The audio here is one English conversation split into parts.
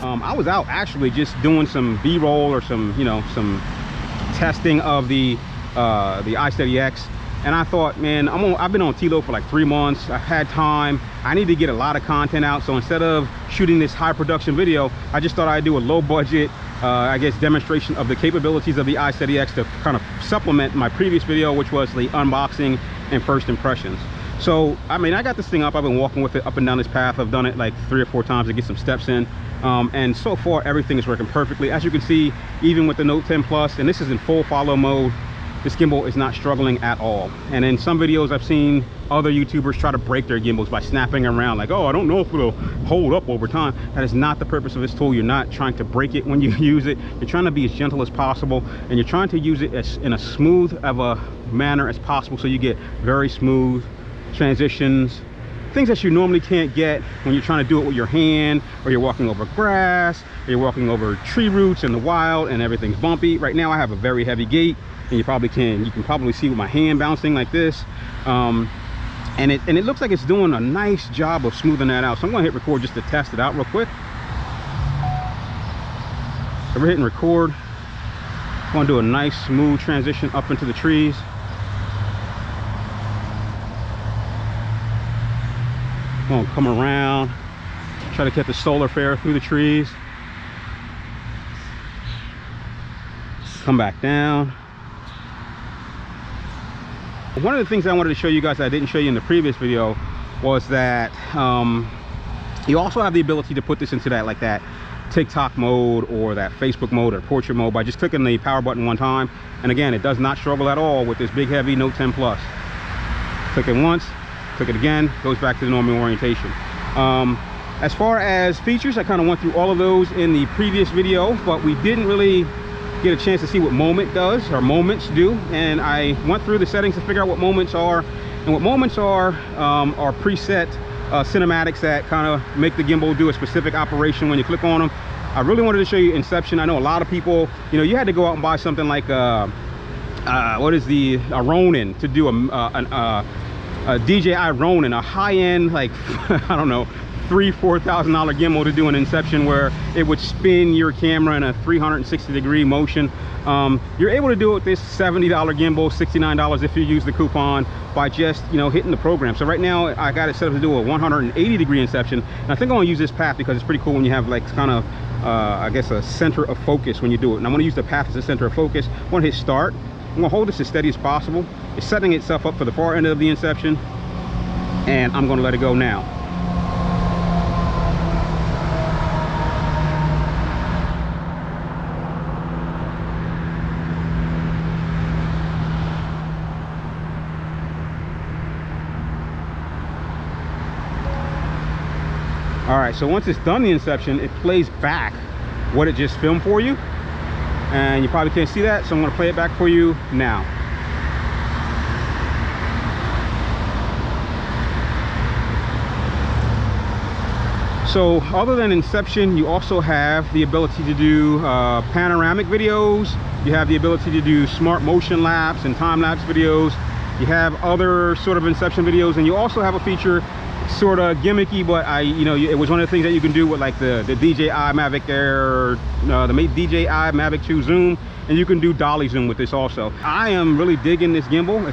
I was out actually just doing some B-roll or some, you know, some testing of the Isteady X, and I thought, man, I've been on T-Lo for like 3 months. I've had time. I need to get a lot of content out. So instead of shooting this high production video, I just thought I'd do a low budget, I guess, demonstration of the capabilities of the Isteady X to kind of supplement my previous video, which was the unboxing and first impressions. So, I mean, I got this thing up. I've been walking with it up and down this path. I've done it like 3 or 4 times to get some steps in. And so far, everything is working perfectly. As you can see, even with the Note 10 Plus, and this is in full follow mode, this gimbal is not struggling at all. And in some videos, I've seen other YouTubers try to break their gimbals by snapping around like, oh, I don't know if it'll hold up over time. That is not the purpose of this tool. You're not trying to break it when you use it. You're trying to be as gentle as possible, and you're trying to use it in a smooth of a manner as possible, so you get very smooth transitions, things that you normally can't get when you're trying to do it with your hand, or you're walking over grass, or you're walking over tree roots in the wild and everything's bumpy. Right now I have a very heavy gait, and you can probably see with my hand bouncing like this, and it looks like it's doing a nice job of smoothing that out. So I'm going to hit record just to test it out real quick. So we're hitting record. I'm going to do a nice smooth transition up into the trees. I'm going to come around, try to get the solar flare through the trees, come back down. One of the things I wanted to show you guys that I didn't show you in the previous video was that you also have the ability to put this into that, like that TikTok mode or that Facebook mode or portrait mode by just clicking the power button one time. And again, it does not struggle at all with this big heavy Note 10 Plus. Click it once, click it again, goes back to the normal orientation. As far as features, I kind of went through all of those in the previous video, but we didn't really get a chance to see what moment does, or moments do. And I went through the settings to figure out what moments are. And what moments are preset cinematics that kind of make the gimbal do a specific operation when you click on them. I really wanted to show you Inception. I know a lot of people, you know, you had to go out and buy something like a Ronin to do a DJI Ronin, a high-end, like I don't know, $3,000–4,000 gimbal to do an Inception where it would spin your camera in a 360-degree motion. You're able to do it with this $70 gimbal, $69 if you use the coupon, by just, you know, hitting the program. So right now I got it set up to do a 180-degree Inception, and I think I'm gonna use this path because it's pretty cool when you have like kind of I guess a center of focus when you do it. And I'm gonna use the path as a center of focus. I'm gonna hit start. I'm gonna hold this as steady as possible. It's setting itself up for the far end of the Inception, and I'm gonna let it go now. All right, so once it's done the Inception, it plays back what it just filmed for you. And you probably can't see that, so I'm gonna play it back for you now. So other than Inception, you also have the ability to do panoramic videos. You have the ability to do smart motion lapse and time-lapse videos. You have other sort of Inception videos, and you also have a feature sort of gimmicky, but it was one of the things that you can do with like the DJI Mavic Air, the DJI Mavic 2 zoom, and you can do dolly zoom with this also. I am really digging this gimbal.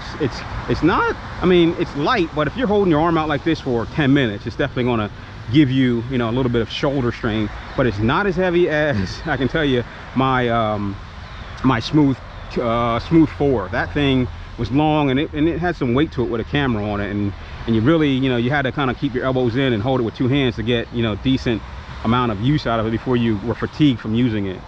It's not, I mean, it's light, but if you're holding your arm out like this for 10 minutes, it's definitely going to give you, you know, a little bit of shoulder strain. But it's not as heavy as, I can tell you, my my Smooth 4. That thing was long, and it had some weight to it with a camera on it, and you really, you know, you had to kind of keep your elbows in and hold it with 2 hands to get, you know, decent amount of use out of it before you were fatigued from using it.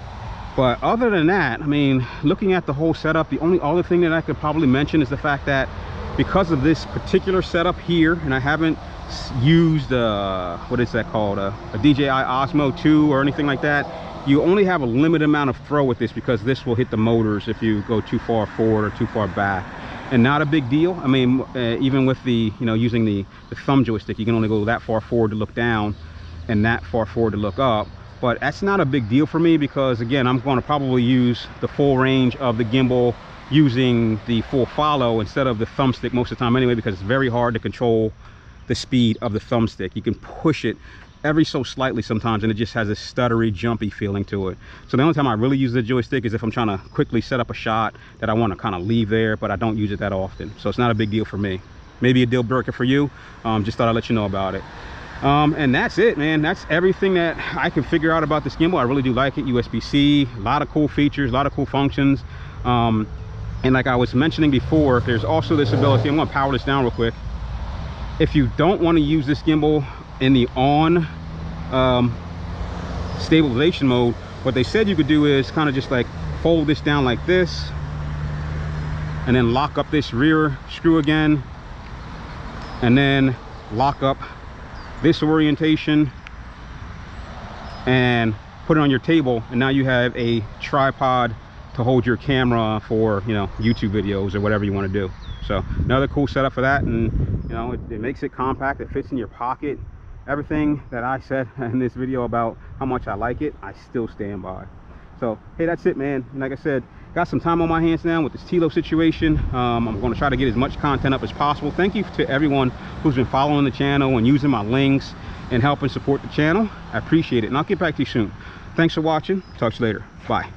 But other than that, I mean, looking at the whole setup, the only other thing that I could probably mention is the fact that because of this particular setup here, and I haven't used what is that called, a DJI Osmo 2 or anything like that, you only have a limited amount of throw with this, because this will hit the motors if you go too far forward or too far back. And not a big deal. I mean, even with the, you know, using the thumb joystick, you can only go that far forward to look down and that far forward to look up. But that's not a big deal for me, because again, I'm going to probably use the full range of the gimbal using the full follow instead of the thumbstick most of the time anyway, because it's very hard to control the speed of the thumbstick. You can push it every so slightly sometimes, and it just has a stuttery, jumpy feeling to it. So the only time I really use the joystick is if I'm trying to quickly set up a shot that I want to kind of leave there, but I don't use it that often. So it's not a big deal for me. Maybe a deal breaker for you. Just thought I'd let you know about it. And that's it, man. That's everything that I can figure out about this gimbal. I really do like it. USB-C, a lot of cool features, a lot of cool functions. And like I was mentioning before, there's also this ability. I'm going to power this down real quick. If you don't want to use this gimbal in the on stabilization mode, what they said you could do is kind of just like fold this down like this, and then lock up this rear screw again, and then lock up this orientation and put it on your table, and now you have a tripod to hold your camera for, you know, YouTube videos or whatever you want to do. So another cool setup for that. And you know, it makes it compact, it fits in your pocket. Everything that I said in this video about how much I like it, I still stand by. So hey, that's it, man. And like I said, got some time on my hands now with this Tilo situation. I'm going to try to get as much content up as possible. Thank you to everyone who's been following the channel and using my links and helping support the channel. I appreciate it, and I'll get back to you soon. Thanks for watching. Talk to you later. Bye.